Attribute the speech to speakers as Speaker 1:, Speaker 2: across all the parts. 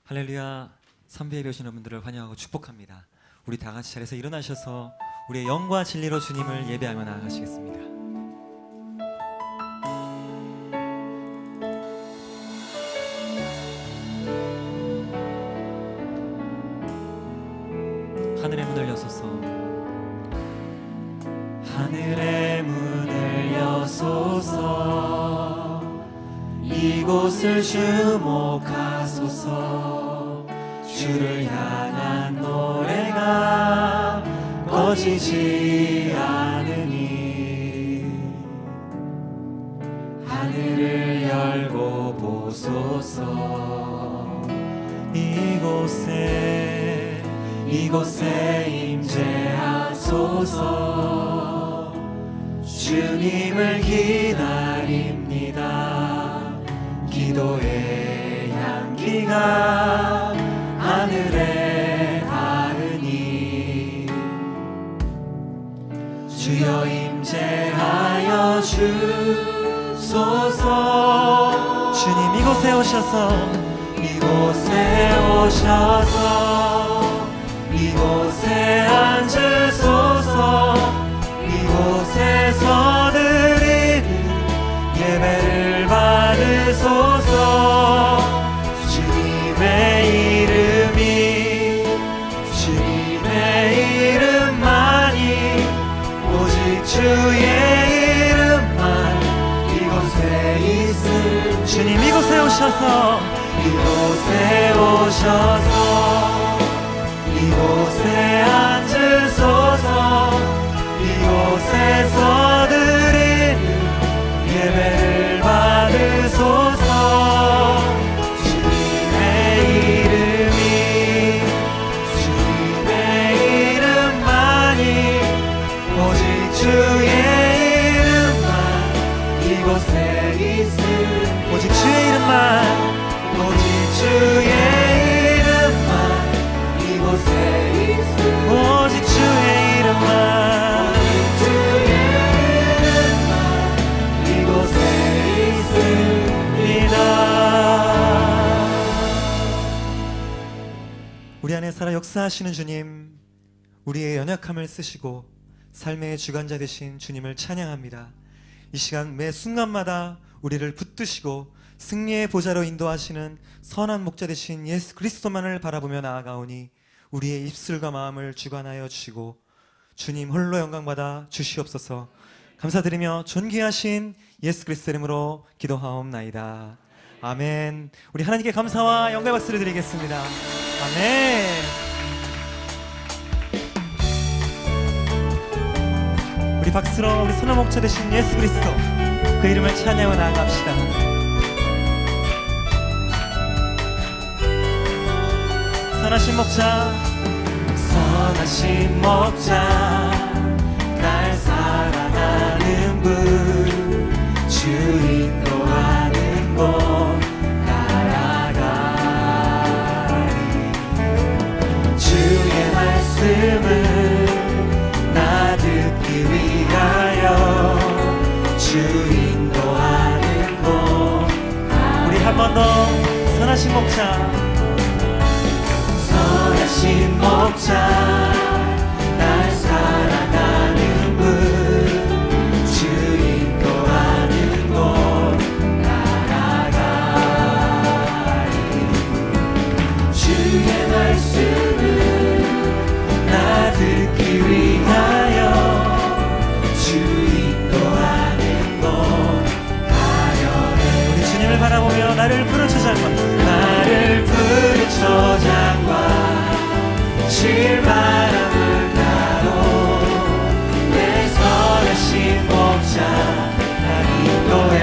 Speaker 1: 할렐루야. 선배 예배 오신 분들을 환영하고 축복합니다. 우리 다 같이 자리에서 일어나셔서 우리의 영과 진리로 주님을 예배하며 나아가시겠습니다. 하늘의 문을 여소서. 하늘의 문을 여소서. 이곳을 주목하소서. 주를 향한 노래가 꺼지지 않으니 하늘을 열고 보소서. 이곳에 임재하소서. 주님을 기다립니다. 기도의 향기가 하늘에 닿으니 주여 임재하여 주소서. 주님 이곳에 오셔서 이곳에 앉으소서. 이곳에서 드리는 예배를 받으소서. 주님의 이름만이 오직 주의 이름만 이곳에 있음. 주님 이곳에 오셔서 이곳에 앉으소서. 이곳에서 드리는 예배를 받으소서. 주님의 이름만이 오직 주의 이름만 이곳에 있음. 오직 주의 이름만 이곳에 있음. 오직 주의 이름만 이곳에 있습니다. 우리 안에 살아 역사하시는 주님, 우리의 연약함을 쓰시고 삶의 주관자 되신 주님을 찬양합니다. 이 시간 매 순간마다 우리를 붙드시고 승리의 보좌로 인도하시는 선한 목자 되신 예수 그리스도만을 바라보며 나아가오니 우리의 입술과 마음을 주관하여 주시고 주님 홀로 영광받아 주시옵소서. 감사드리며 존귀하신 예수 그리스도 이름으로 기도하옵나이다. 아멘. 우리 하나님께 감사와 영광의 박수를 드리겠습니다. 아멘. 우리 박수로 우리 선한 목자 되신 예수 그리스도 그 이름을 찬양하며 나아갑시다. 선하신 목자 날 사랑하는 분 주 인도하는 곳 따라가리. 주의 말씀을 나 듣기 위하여 주 인도하는 곳. 우리 한 번 더 선하신 목자 날 사랑하는 분 주 인도하는 곳 따라가리. 주의 말씀을 나 듣기 위하여 주 인도하는 곳 가려네. 우리 주님을 바라보며 나를 부르쳐 장관 실바람을 타고 내 선하신 목자 날 인도해.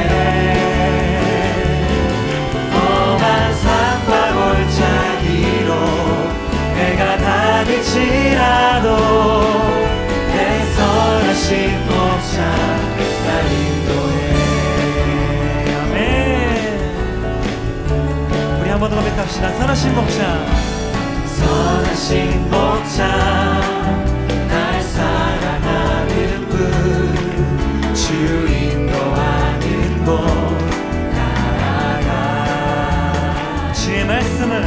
Speaker 1: 험한 산과 골짜기로 해가 다닐지라도 내 선하신 목자 날 인도해. 아멘. 우리 한 번 더 고백합시다. 선하신 목자 날 사랑하는 분 주 인도하는 곳 따라가. 주의 말씀을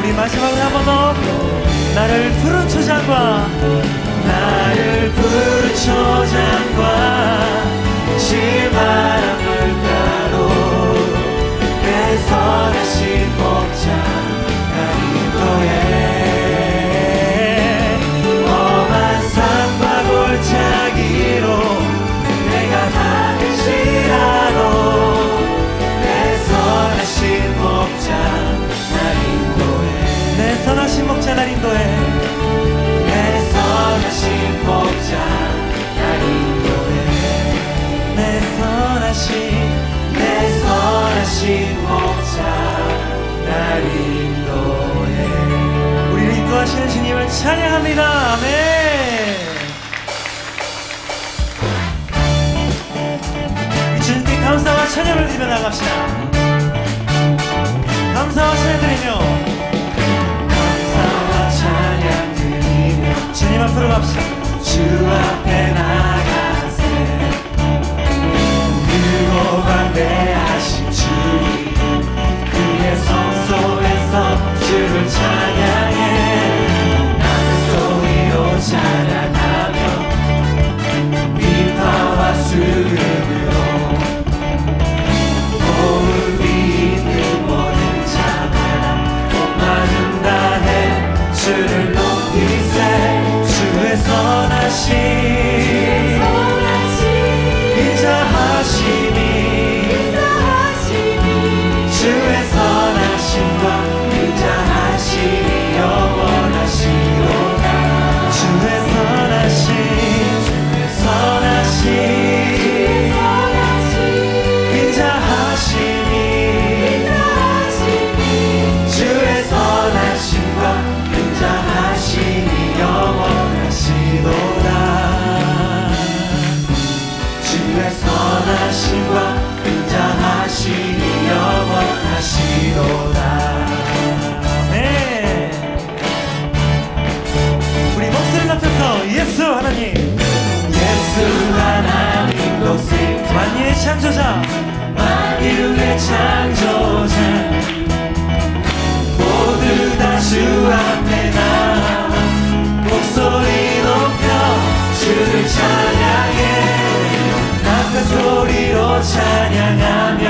Speaker 1: 우리 마지막으로 한 번 더. 나를 푸른 초장과 실만한 물가로 내 선하신 목자 날 인도해. 험한 산과 골짜기로 내가 다닐지라도 내 선하신 목자 날 인도해. 내 선하신 목자 날 인도해. 내 선하신 목자 날 인도해. 내 선하신 목자 날 인도해. 우리를 인도하시는 주님을 찬양합니다. 아멘. 이 주님께 감사와 찬양을 드리며 나갑시다. 감사와 찬양 드리며, 감사와 찬양 드리며 주님 앞으로 갑시다. 주 앞에 나가세 그고 광대하신 주님, 그의 성소에서 주를 찬양해. 나는 소리로 찬양하며 비파와 수름으로 호흡이 있는 모든 자마다 온 마음 다해 주를 높이세. 주의 선하신 인자하심이 주의 선하심과 인자하심이 영원하시로다. 주의 선하심 인자하심이 주의 선하심과 인자하심이 영원하시로다. 주의 선하심과 인자하심이 영원하시로다. 네. 우리 목소리 높여서 예수 하나님, 예수 하나님도 만유의 창조자, 만유의 창조자, 모두 다 주 앞에 나와 목소리 높여 주를 찬양해. 큰 소리로 찬양하며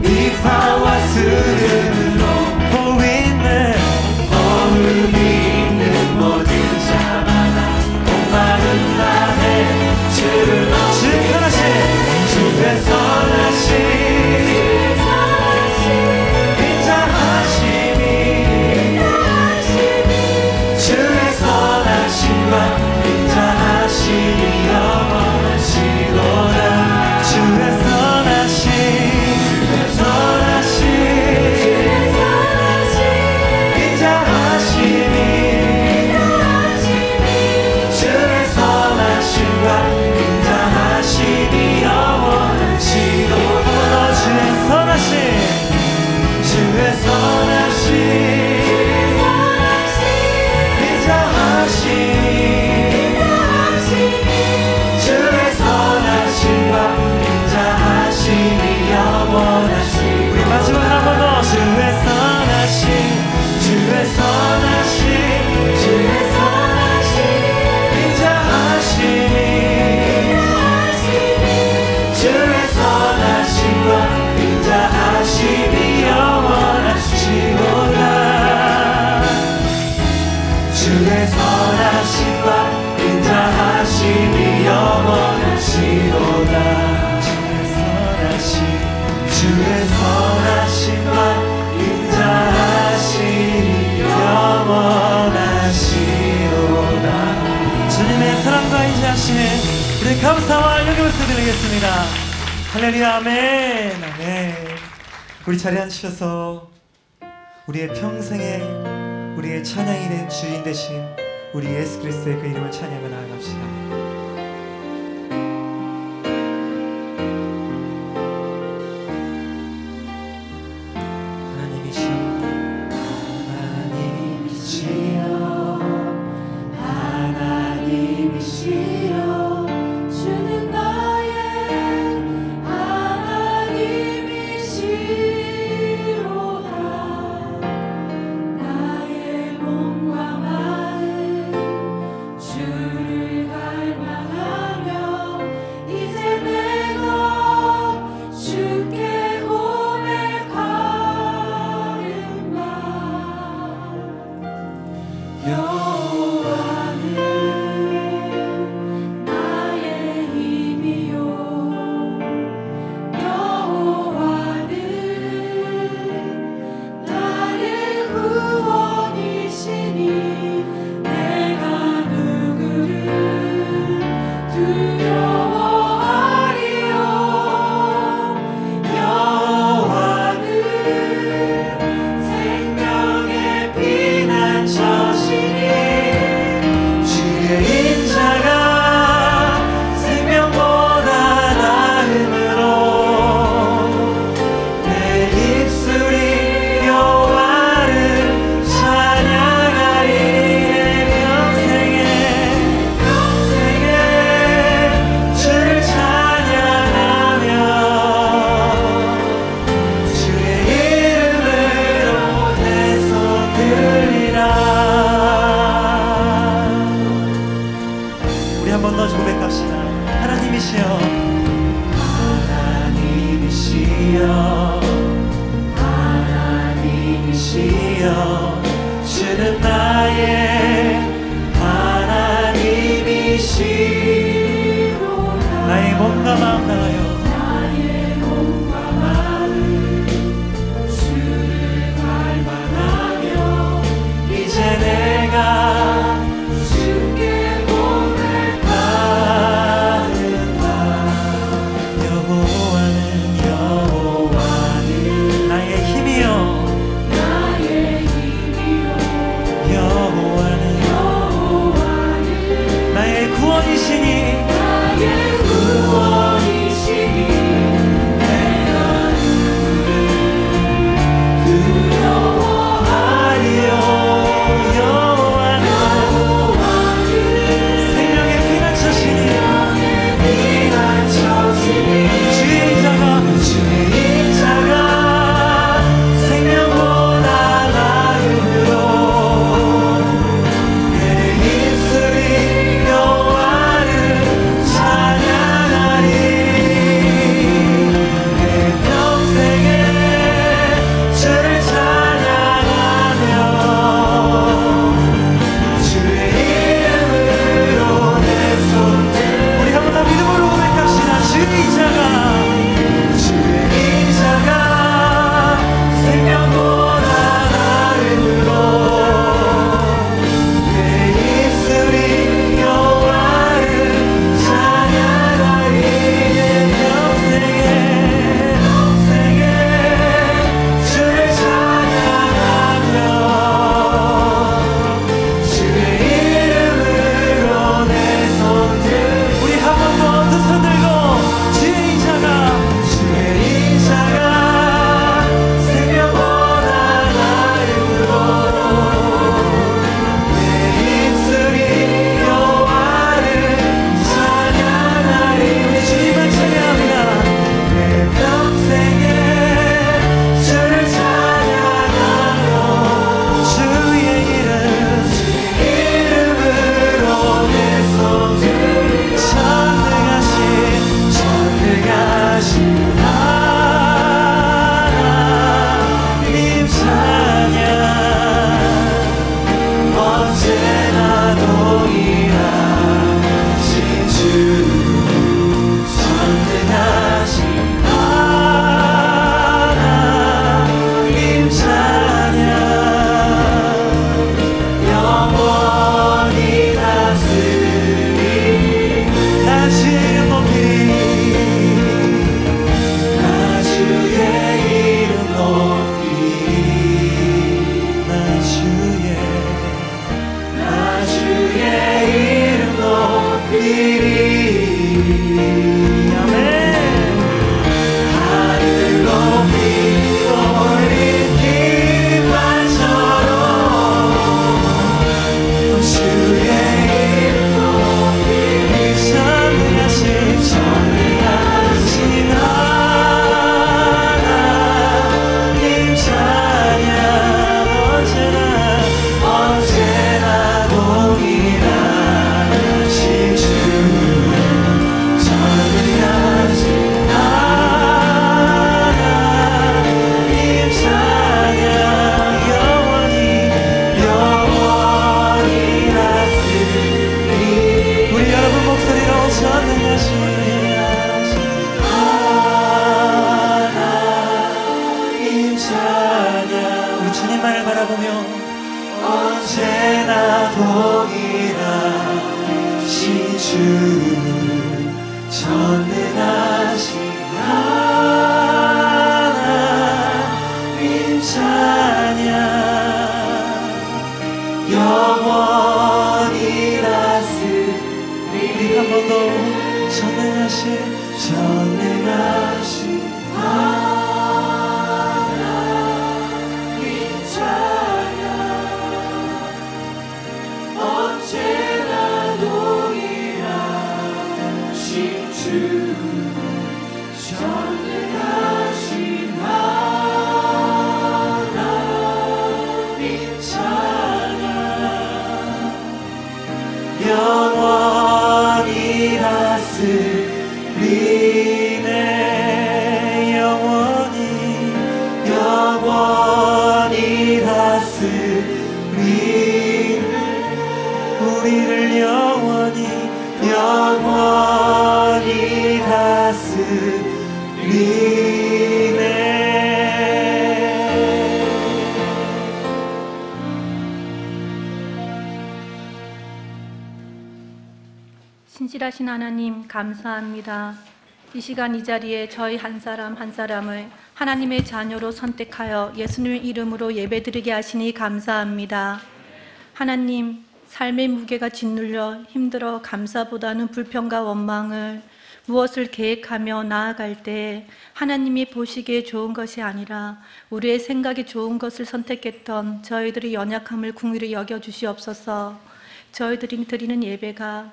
Speaker 1: 비파와 수름으로 호흡이 있는 모든 자마다 온 마음 다해 주를 높이세. 주의 선하심 인자하심이 주의 선하심과 인자하심이 영원하시로다. 주의 선하심 인자하심이 주의 선하심과 인자하심이 영원하시로다. 주의 선하심 인자하심이 주의 선하심과 인자하심이 영원하시로다. 우리 마지막 한 번 더. 주의 선하심 인자하심이 주의 선하심과 인자하심이 영원하시로다. 주의 선하심과 인자하심이 영원하시로다. 주의 선하심과 인자하심이 영원하시로다. 주님의 사랑과 인자하심에 우리 감사와 영광을 드리겠습니다. 할렐루야. 아멘. 아멘. 우리 자리에 앉으셔서 우리의 평생에 우리의 찬양이 된 주인 되신 우리 예수 그리스도의 그 이름을 찬양하며 나아갑시다. 하나님이여 주는 나의 하나님이시로다. 나의 몸과 마음 다하여 주를 갈망하며 이제 내가 주께 고백하는다. 여호와는 나의 힘이여 여호와는 나의 구원이시니 내가 두려워하리요. 여호와는 생명의 피난처시니 주의 인자가 생명보다 나으로 내 입술이 여호와를 찬양하리. 내 평생에 주를 찬양하며 주의 이름으로 내 손들 우리 한 번 더 믿음으로 고백합시다. 주의 인자가 생명보다 나으로 내 입술이 여호와를 찬양하리. 내 평생에 주를 찬양하며 주의 이름으로 내 손들 우리 한 번 더 두 손 들고 주의 인자가 생명보다 나으로 내 입술이 여호와를 찬양하리. 우리 주님을 찬양합니다. 내 평생에 주를 찬양하며 주의 이름으로 내 손들 전능하신 하나님 찬양 언제나 동일하신 주 전능하신 하나님 찬양 영원히 다스리 나 주의 이름 높이리 나 주의 이름 높이리 나 주의 이름 높이리. 아멘. 하늘 높이 올린 깃발처럼 주의 이름 높이리 전능하신 하나님 찬양 언제나 동일하신 주 전능하신 하나님 찬양 영원히 다스리. 우리 여러분 목소리로 전능하신 하나님 찬양 우리 주님만을 바라보며 언제나 동일하신 주 전능하신 하나님 찬양 영원히 다스리. 우리 한 번 더 전능하신 하나님 찬양 언제나 동일하신 주 전능하신 하나님 찬양 영원히 다스리네. 영원히 다스리네. 영원히 영원히 다스리네.
Speaker 2: 신실하신 하나님 감사합니다. 이 시간 이 자리에 저희 한 사람 한 사람을 하나님의 자녀로 선택하여 예수님의 이름으로 예배드리게 하시니 감사합니다. 하나님, 삶의 무게가 짓눌려 힘들어 감사보다는 불평과 원망을 무엇을 계획하며 나아갈 때 하나님이 보시기에 좋은 것이 아니라 우리의 생각이 좋은 것을 선택했던 저희들의 연약함을 긍휼히 여겨주시옵소서. 저희들이 드리는 예배가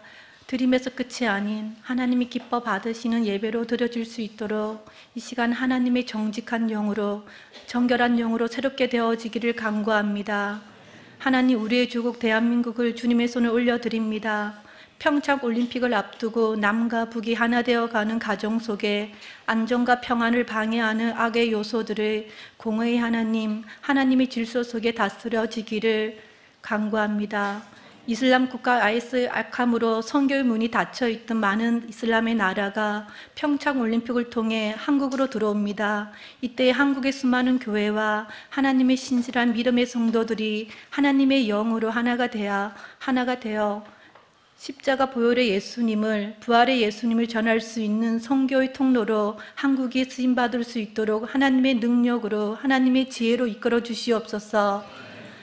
Speaker 2: 드림에서 끝이 아닌 하나님이 기뻐 받으시는 예배로 드려질 수 있도록 이 시간 하나님의 정직한 영으로, 정결한 영으로 새롭게 되어지기를 간구합니다. 하나님, 우리의 조국 대한민국을 주님의 손에 올려드립니다. 평창 올림픽을 앞두고 남과 북이 하나 되어가는 가정 속에 안정과 평안을 방해하는 악의 요소들을 공의의 하나님, 하나님의 질서 속에 다스려지기를 간구합니다. 이슬람 국가 IS 악함으로 선교의 문이 닫혀있던 많은 이슬람의 나라가 평창 올림픽을 통해 한국으로 들어옵니다. 이때 한국의 수많은 교회와 하나님의 신실한 믿음의 성도들이 하나님의 영으로 하나가 되어 십자가 보혈의 예수님을, 부활의 예수님을 전할 수 있는 선교의 통로로 한국이 쓰임받을 수 있도록 하나님의 능력으로, 하나님의 지혜로 이끌어 주시옵소서.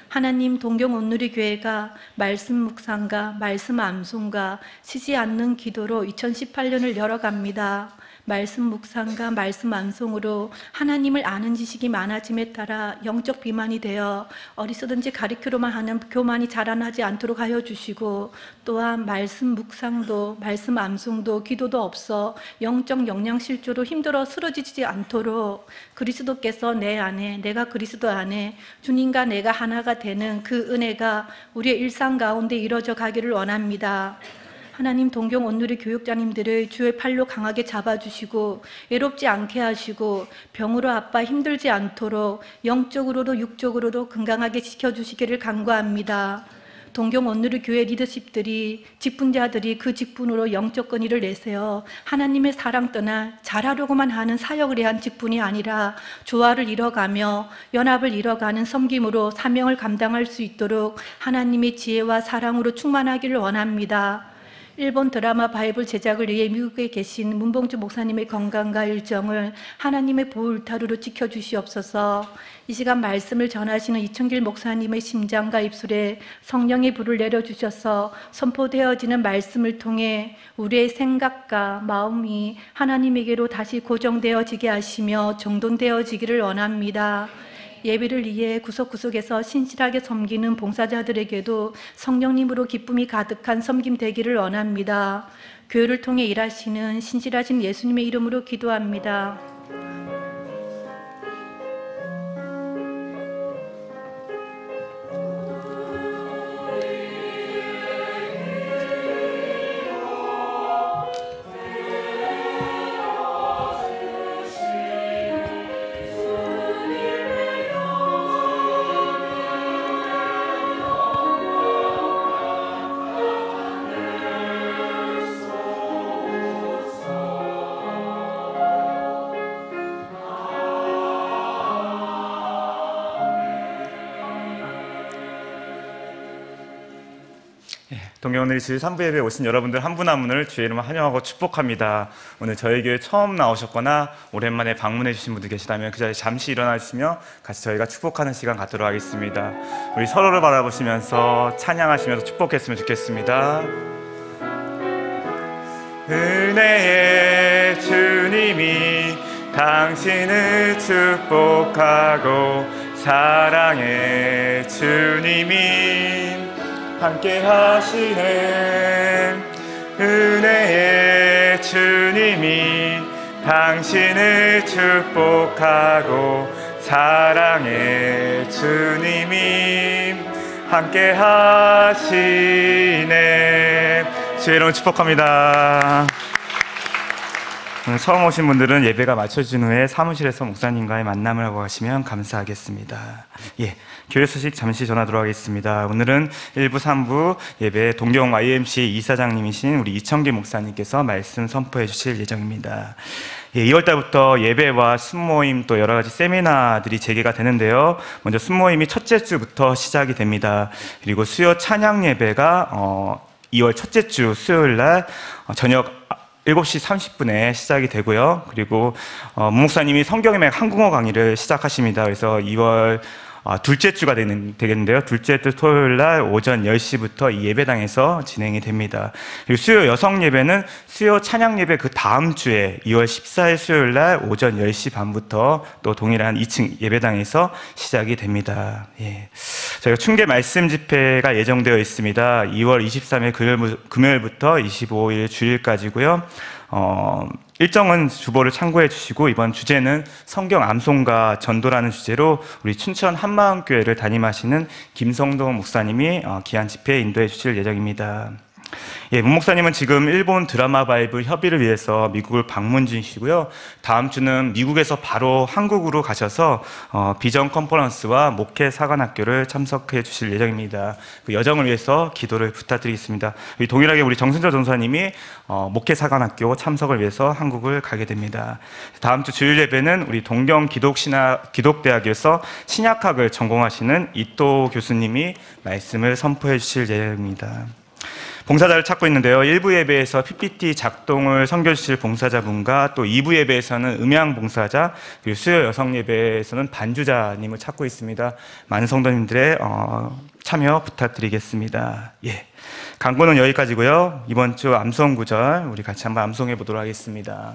Speaker 2: 하나님, 동경 온누리 교회가 말씀 묵상과 말씀 암송과 쉬지 않는 기도로 2018년을 열어갑니다. 말씀 묵상과 말씀 암송으로 하나님을 아는 지식이 많아짐에 따라 영적 비만이 되어 어디서든지 가리키로만 하는 교만이 자라나지 않도록 하여 주시고, 또한 말씀 묵상도 말씀 암송도 기도도 없어 영적 영양실조로 힘들어 쓰러지지 않도록 그리스도께서 내 안에, 내가 그리스도 안에 주님과 내가 하나가 되는 그 은혜가 우리의 일상 가운데 이루어져 가기를 원합니다. 하나님, 동경 온누리 교육자님들을 주의 팔로 강하게 잡아주시고 외롭지 않게 하시고 병으로 아파 힘들지 않도록 영적으로도 육적으로도 건강하게 지켜주시기를 간구합니다. 동경 온누리 교회 리더십들이, 직분자들이 그 직분으로 영적 권위를 내세요 하나님의 사랑 떠나 잘하려고만 하는 사역을 위한 직분이 아니라 조화를 이뤄가며 연합을 이뤄가는 섬김으로 사명을 감당할 수 있도록 하나님의 지혜와 사랑으로 충만하기를 원합니다. 일본 드라마 바이블 제작을 위해 미국에 계신 문봉주 목사님의 건강과 일정을 하나님의 보호울타루로 지켜주시옵소서. 이 시간 말씀을 전하시는 이청길 목사님의 심장과 입술에 성령의 불을 내려주셔서 선포되어지는 말씀을 통해 우리의 생각과 마음이 하나님에게로 다시 고정되어지게 하시며 정돈되어지기를 원합니다. 예배를 위해 구석구석에서 신실하게 섬기는 봉사자들에게도 성령님으로 기쁨이 가득한 섬김 되기를 원합니다. 교회를 통해 일하시는 신실하신 예수님의 이름으로 기도합니다.
Speaker 3: 동경 온누리 주일 3부 예배에 오신 여러분들 한 분 한 분을 주의 이름으로 환영하고 축복합니다. 오늘 저희 교회 처음 나오셨거나 오랜만에 방문해 주신 분들 계시다면 그 자리에 잠시 일어나 주시며 같이 저희가 축복하는 시간 갖도록 하겠습니다. 우리 서로를 바라보시면서 찬양하시면서 축복했으면 좋겠습니다. 은혜의 주님이 당신을 축복하고 사랑의 주님이 함께 하시네. 은혜의 주님이 당신을 축복하고 사랑의 주님이 함께 하시네. 주의 이름으로 축복합니다. 오늘 처음 오신 분들은 예배가 마쳐진 후에 사무실에서 목사님과의 만남을 하고 가시면 감사하겠습니다. 예, 교회 소식 잠시 전하 들어가겠습니다. 오늘은 1부, 3부 예배 동경 YMCA 이사장님이신 우리 이청기 목사님께서 말씀 선포해 주실 예정입니다. 예, 2월달부터 예배와 순모임 또 여러 가지 세미나들이 재개가 되는데요. 먼저 순모임이 첫째 주부터 시작이 됩니다. 그리고 수요 찬양 예배가 2월 첫째 주 수요일 날 저녁 7시 30분에 시작이 되고요. 그리고 목사님이 성경의 맥 한국어 강의를 시작하십니다. 그래서 2월 둘째 주가 되겠는데요. 둘째 주 토요일 날 오전 10시부터 이 예배당에서 진행이 됩니다. 그리고 수요 여성 예배는 수요 찬양 예배 그 다음 주에 2월 14일 수요일 날 오전 10시 반부터 또 동일한 2층 예배당에서 시작이 됩니다. 예. 저희가 충계 말씀 집회가 예정되어 있습니다. 2월 23일 금요일부터 25일 주일까지고요. 일정은 주보를 참고해 주시고 이번 주제는 성경 암송과 전도라는 주제로 우리 춘천 한마음교회를 담임하시는 김성동 목사님이 귀한 집회에 인도해 주실 예정입니다. 예, 문 목사님은 지금 일본 드라마 바이블 협의를 위해서 미국을 방문 중이시고요. 다음 주는 미국에서 바로 한국으로 가셔서 비전 컨퍼런스와 목회 사관학교를 참석해 주실 예정입니다. 그 여정을 위해서 기도를 부탁드리겠습니다. 동일하게 우리 정순조 전사님이 목회 사관학교 참석을 위해서 한국을 가게 됩니다. 다음 주 주일 예배는 우리 동경 기독대학에서 신약학을 전공하시는 이또 교수님이 말씀을 선포해 주실 예정입니다. 봉사자를 찾고 있는데요. 1부 예배에서 PPT 작동을 섬겨주실 봉사자분과 또 2부 예배에서는 음향 봉사자, 그리고 수요 여성 예배에서는 반주자님을 찾고 있습니다. 많은 성도님들의 참여 부탁드리겠습니다. 예, 강구는 여기까지고요. 이번 주 암송 구절 우리 같이 한번 암송해 보도록 하겠습니다.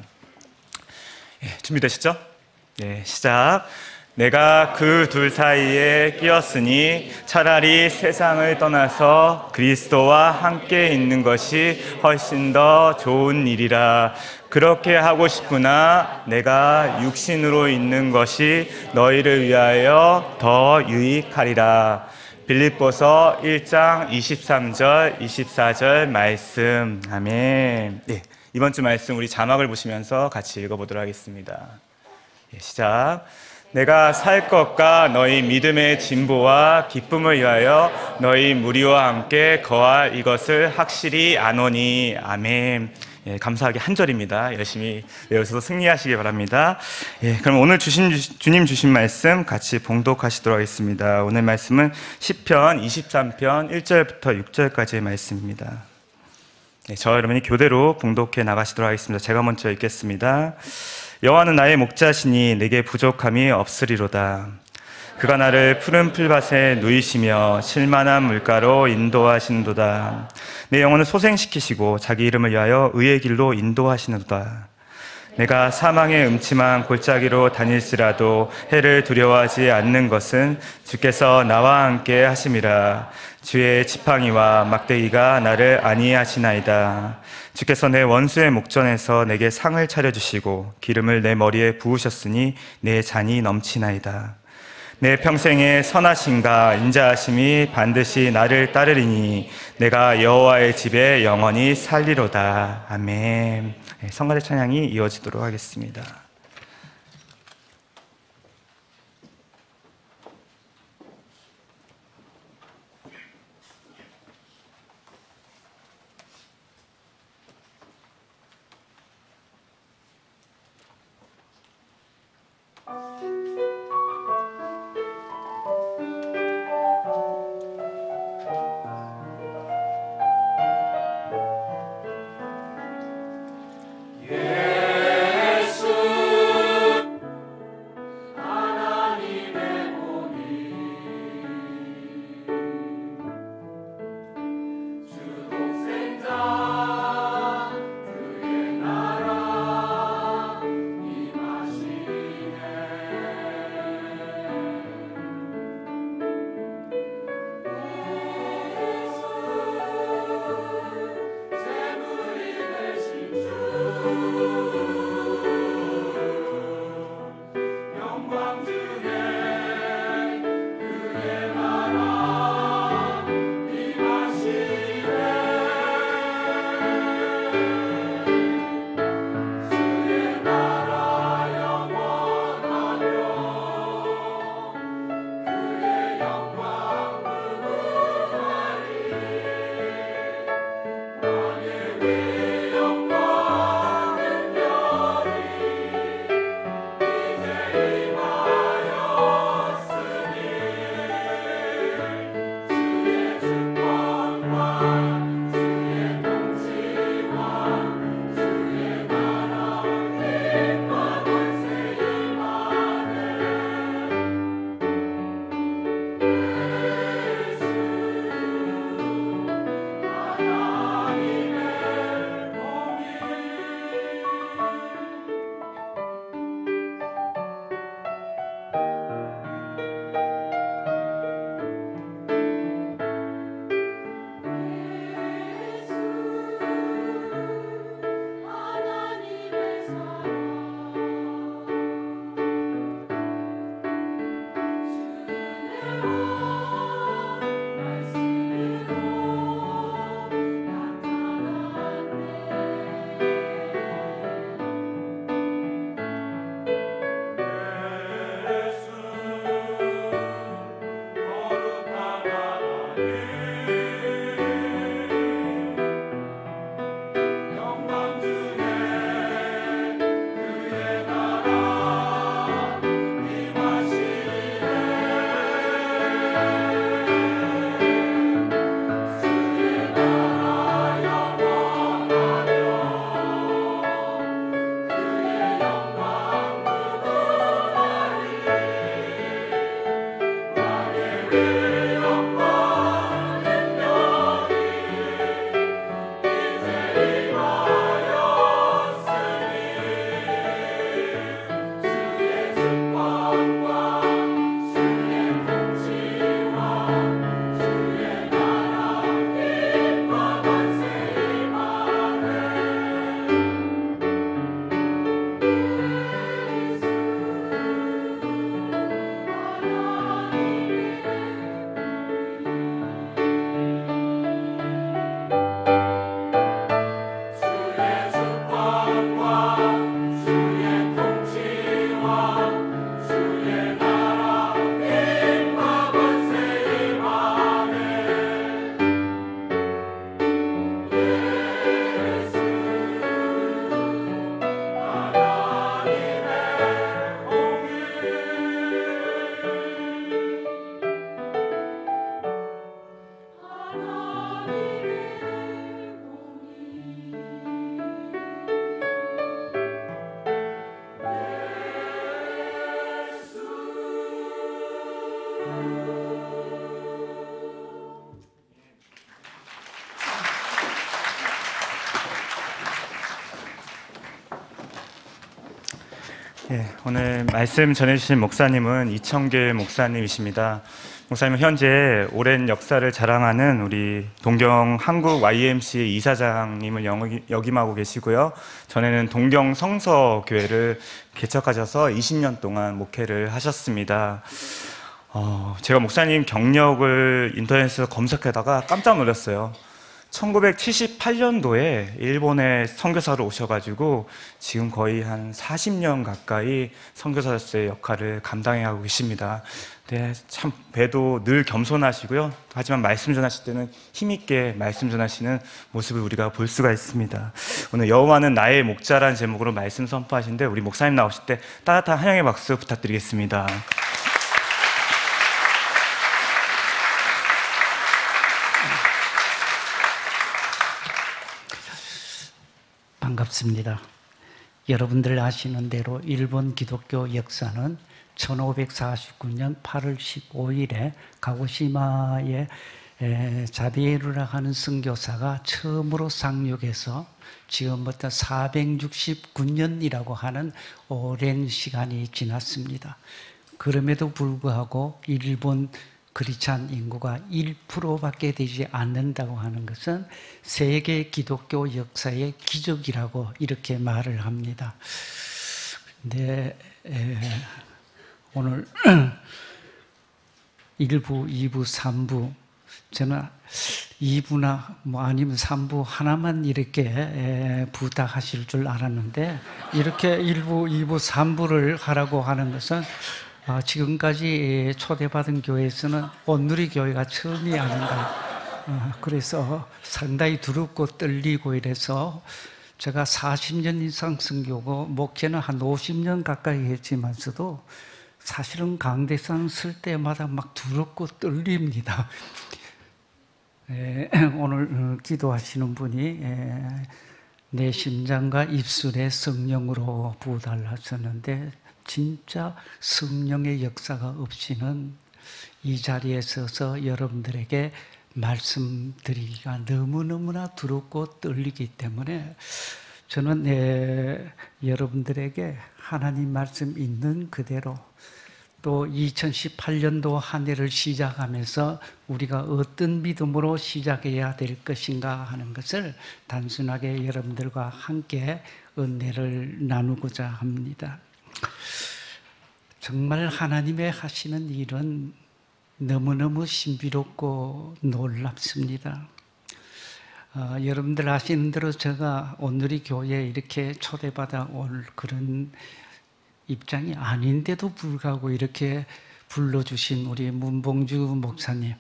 Speaker 3: 예, 준비되셨죠? 네, 시작. 내가 그 둘 사이에 끼었으니 차라리 세상을 떠나서 그리스도와 함께 있는 것이 훨씬 더 좋은 일이라. 그렇게 하고 싶으나 내가 육신으로 있는 것이 너희를 위하여 더 유익하리라. 빌립보서 1장 23절 24절 말씀. 아멘. 네, 이번 주 말씀 우리 자막을 보시면서 같이 읽어보도록 하겠습니다. 네, 시작. 내가 살 것과 너희 믿음의 진보와 기쁨을 위하여 너희 무리와 함께 거할 이것을 확실히 아노니. 아멘. 예, 감사하게 한 절입니다. 열심히 외우셔서 승리하시기 바랍니다. 예, 그럼 오늘 주님 주신 말씀 같이 봉독하시도록 하겠습니다. 오늘 말씀은 시편 23편 1절부터 6절까지의 말씀입니다. 예, 저와 여러분이 교대로 봉독해 나가시도록 하겠습니다. 제가 먼저 읽겠습니다. 여호와는 나의 목자시니 내게 부족함이 없으리로다. 그가 나를 푸른 풀밭에 누이시며 실만한 물가로 인도하시는도다. 내 영혼을 소생시키시고 자기 이름을 위하여 의의 길로 인도하시는도다. 내가 사망의 음침한 골짜기로 다닐지라도 해를 두려워하지 않는 것은 주께서 나와 함께 하심이라. 주의 지팡이와 막대기가 나를 안위하시나이다. 주께서 내 원수의 목전에서 내게 상을 차려주시고 기름을 내 머리에 부으셨으니 내 잔이 넘치나이다. 내 평생의 선하심과 인자하심이 반드시 나를 따르리니 내가 여호와의 집에 영원히 살리로다. 아멘. 성가대 찬양이 이어지도록 하겠습니다. 예, 오늘 말씀 전해주신 목사님은 이청길 목사님이십니다. 목사님은 현재 오랜 역사를 자랑하는 우리 동경 한국 YMCA 이사장님을 역임하고 계시고요. 전에는 동경 성서교회를 개척하셔서 20년 동안 목회를 하셨습니다. 제가 목사님 경력을 인터넷에서 검색하다가 깜짝 놀랐어요. 1978년도에 일본에 선교사로 오셔가지고 지금 거의 한 40년 가까이 선교사로서의 역할을 감당해가고 계십니다. 네, 참 배도 늘 겸손하시고요. 하지만 말씀 전하실 때는 힘있게 말씀 전하시는 모습을 우리가 볼 수가 있습니다. 오늘 여호와는 나의 목자라는 제목으로 말씀 선포하시는데 우리 목사님 나오실 때 따뜻한 환영의 박수 부탁드리겠습니다.
Speaker 4: 반갑습니다. 여러분들 아시는 대로 일본 기독교 역사는 1549년 8월 15일에 가고시마에 자비에루라 하는 선교사가 처음으로 상륙해서 지금부터 469년이라고 하는 오랜 시간이 지났습니다. 그럼에도 불구하고 일본 크리스찬 인구가 1%밖에 되지 않는다고 하는 것은 세계 기독교 역사의 기적이라고 이렇게 말을 합니다. 근데 오늘 1부, 2부, 3부 저는 2부나 뭐 아니면 3부 하나만 이렇게 부탁하실 줄 알았는데 이렇게 1부, 2부, 3부를 하라고 하는 것은 지금까지 초대받은 교회에서는 온누리 교회가 처음이 아닌가. 그래서 상당히 두렵고 떨리고 이래서 제가 40년 이상 선교고 목회는 한 50년 가까이 했지만서도 사실은 강대상 쓸 때마다 막 두렵고 떨립니다. 오늘 기도하시는 분이 내 심장과 입술에 성령으로 부어달라셨는데 진짜 성령의 역사가 없이는 이 자리에 서서 여러분들에게 말씀드리기가 너무너무나 두렵고 떨리기 때문에 저는 여러분들에게 하나님 말씀 있는 그대로 또 2018년도 한 해를 시작하면서 우리가 어떤 믿음으로 시작해야 될 것인가 하는 것을 단순하게 여러분들과 함께 은혜를 나누고자 합니다. 정말 하나님의 하시는 일은 너무너무 신비롭고 놀랍습니다. 여러분들 아시는 대로 제가 오늘이 교회에 이렇게 초대받아 올 그런 입장이 아닌데도 불구하고 이렇게 불러주신 우리 문봉주 목사님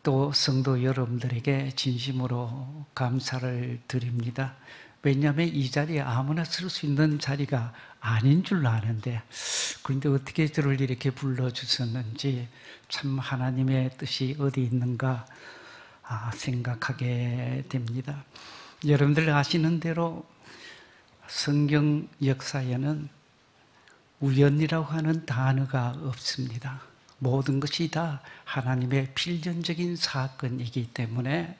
Speaker 4: 또 성도 여러분들에게 진심으로 감사를 드립니다. 왜냐하면 이 자리에 아무나 쓸 수 있는 자리가 아닌 줄 아는데 그런데 어떻게 저를 이렇게 불러주셨는지 참 하나님의 뜻이 어디 있는가 생각하게 됩니다. 여러분들 아시는 대로 성경 역사에는 우연이라고 하는 단어가 없습니다. 모든 것이 다 하나님의 필연적인 사건이기 때문에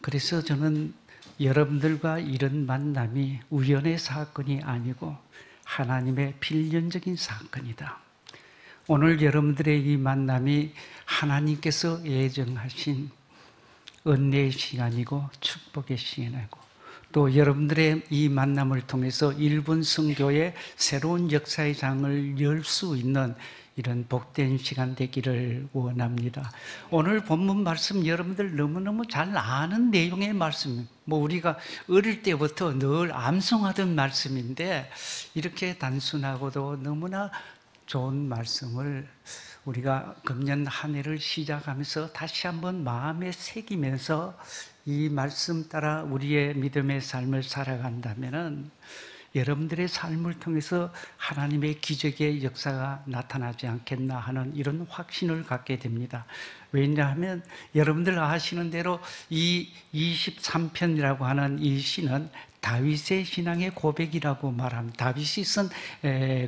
Speaker 4: 그래서 저는 여러분들과 이런 만남이 우연의 사건이 아니고 하나님의 필연적인 사건이다. 오늘 여러분들의 이 만남이 하나님께서 예정하신 은혜의 시간이고 축복의 시간이고 또 여러분들의 이 만남을 통해서 일본 선교의 새로운 역사의 장을 열 수 있는 이런 복된 시간 되기를 원합니다. 오늘 본문 말씀 여러분들 너무너무 잘 아는 내용의 말씀, 우리가 어릴 때부터 늘 암송하던 말씀인데 이렇게 단순하고도 너무나 좋은 말씀을 우리가 금년 한 해를 시작하면서 다시 한번 마음에 새기면서 이 말씀 따라 우리의 믿음의 삶을 살아간다면은 여러분들의 삶을 통해서 하나님의 기적의 역사가 나타나지 않겠나 하는 이런 확신을 갖게 됩니다. 왜냐하면 여러분들 아시는 대로 이 23편이라고 하는 이 시는 다윗의 신앙의 고백이라고 말합니다. 다윗이 쓴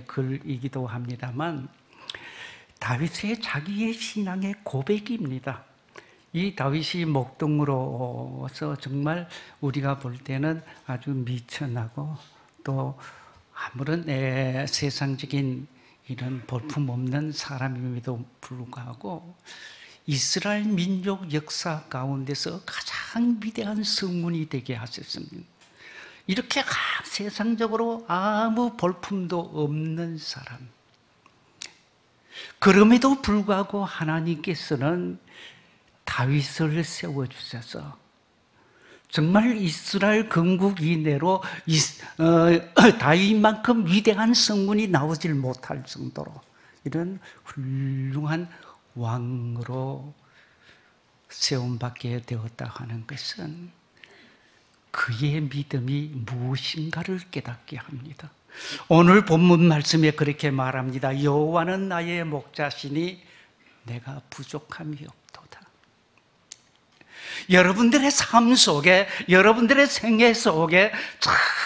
Speaker 4: 글이기도 합니다만 다윗의 자기의 신앙의 고백입니다. 이 다윗이 목동으로서 정말 우리가 볼 때는 아주 미천하고 또 아무런 세상적인 이런 볼품없는 사람임에도 불구하고 이스라엘 민족 역사 가운데서 가장 위대한 성문이 되게 하셨습니다. 이렇게 세상적으로 아무 볼품도 없는 사람. 그럼에도 불구하고 하나님께서는 다윗을 세워주셔서 정말 이스라엘 건국 이내로 다윗만큼 위대한 성문이 나오질 못할 정도로 이런 훌륭한 왕으로 세움받게 되었다 하는 것은 그의 믿음이 무엇인가를 깨닫게 합니다. 오늘 본문 말씀에 그렇게 말합니다. 여호와는 나의 목자시니 내가 부족함이 없도다. 여러분들의 삶 속에, 여러분들의 생애 속에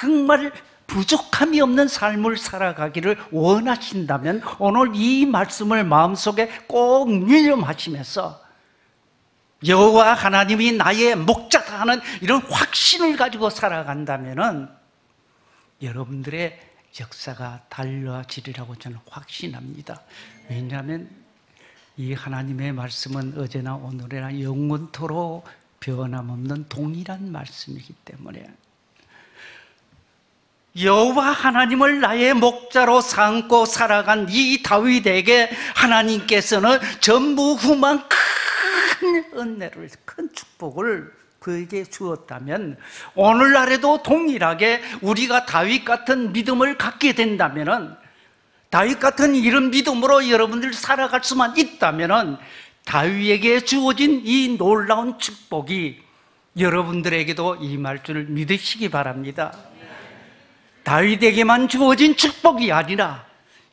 Speaker 4: 정말 부족함이 없는 삶을 살아가기를 원하신다면 오늘 이 말씀을 마음속에 꼭 유념하시면서 여호와 하나님이 나의 목자다 하는 이런 확신을 가지고 살아간다면 여러분들의 역사가 달라지리라고 저는 확신합니다. 왜냐하면 이 하나님의 말씀은 어제나 오늘이나 영원토록 변함없는 동일한 말씀이기 때문에 여호와 하나님을 나의 목자로 삼고 살아간 이 다윗에게 하나님께서는 전무후무한 큰 은혜를, 큰 축복을 그에게 주었다면 오늘날에도 동일하게 우리가 다윗 같은 믿음을 갖게 된다면 다윗 같은 이런 믿음으로 여러분들 살아갈 수만 있다면 다윗에게 주어진 이 놀라운 축복이 여러분들에게도 임할 줄 믿으시기 바랍니다. 다윗에게만 주어진 축복이 아니라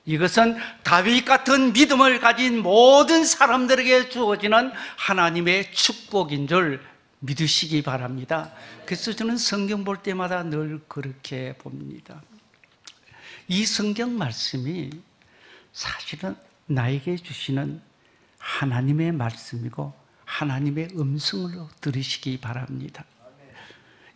Speaker 4: 이것은 다윗 같은 믿음을 가진 모든 사람들에게 주어지는 하나님의 축복인 줄 믿으시기 바랍니다. 그래서 저는 성경 볼 때마다 늘 그렇게 봅니다. 이 성경 말씀이 사실은 나에게 주시는 하나님의 말씀이고 하나님의 음성으로 들으시기 바랍니다.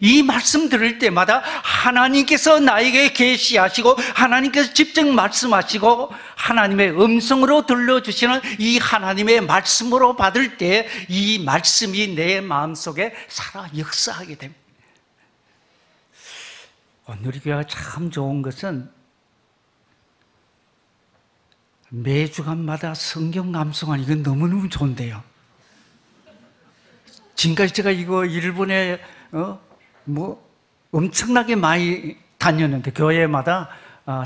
Speaker 4: 이 말씀 들을 때마다 하나님께서 나에게 계시하시고 하나님께서 직접 말씀하시고 하나님의 음성으로 들려주시는 이 하나님의 말씀으로 받을 때 이 말씀이 내 마음속에 살아 역사하게 됩니다. 오늘 우리 교회가 참 좋은 것은 매주간마다 성경 암송하는 이건 너무너무 좋은데요. 지금까지 제가 이거 일본에 엄청나게 많이 다녔는데 교회마다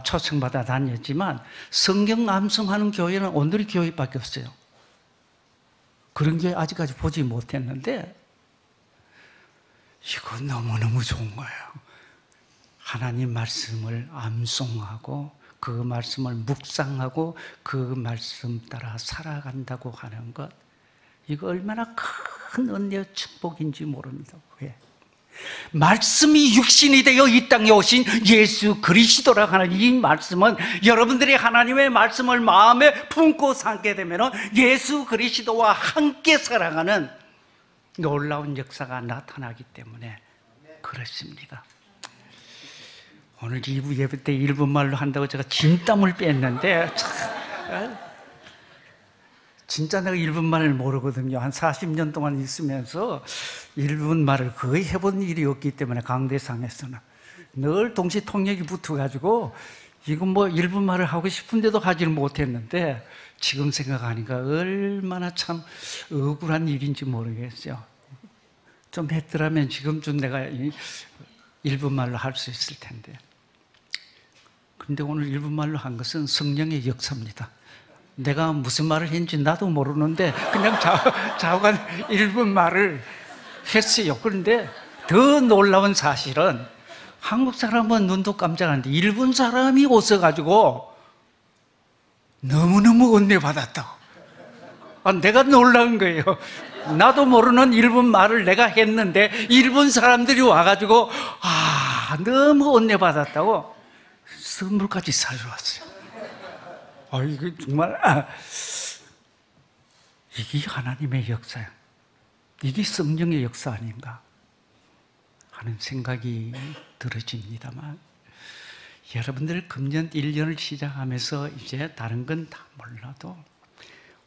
Speaker 4: 초청받아 다녔지만 성경 암송하는 교회는 오늘의 교회밖에 없어요. 그런 교회 아직까지 보지 못했는데 이거 너무너무 좋은 거예요. 하나님 말씀을 암송하고 그 말씀을 묵상하고 그 말씀 따라 살아간다고 하는 것, 이거 얼마나 큰 은혜와 축복인지 모릅니다. 왜? 말씀이 육신이 되어 이 땅에 오신 예수 그리스도라 하는 이 말씀은 여러분들이 하나님의 말씀을 마음에 품고 살게 되면 예수 그리스도와 함께 살아가는 놀라운 역사가 나타나기 때문에 그렇습니다. 오늘 2부 예배 때 일본말로 한다고 제가 진땀을 뺐는데 진짜 내가 일본말을 모르거든요. 한 40년 동안 있으면서 일본말을 거의 해본 일이 없기 때문에 강대상에서는 늘 동시 통역이 붙어가지고 이건 뭐 일본말을 하고 싶은데도 하지를 못했는데 지금 생각하니까 얼마나 참 억울한 일인지 모르겠어요. 좀 했더라면 지금쯤 내가 일본말로 할 수 있을 텐데. 그런데 오늘 일본말로 한 것은 성령의 역사입니다. 내가 무슨 말을 했는지 나도 모르는데 그냥 좌우간 일본말을 했어요. 그런데 더 놀라운 사실은 한국 사람은 눈도 깜짝하는데 일본 사람이 오셔가지고 너무너무 은혜 받았다고. 내가 놀라운 거예요. 나도 모르는 일본 말을 내가 했는데 일본 사람들이 와가지고 너무 은혜 받았다고 선물까지 사주었어요. 이게 정말 이게 하나님의 역사야. 이게 성령의 역사 아닌가 하는 생각이 들어집니다만, 여러분들 금년 1년을 시작하면서 이제 다른 건 다 몰라도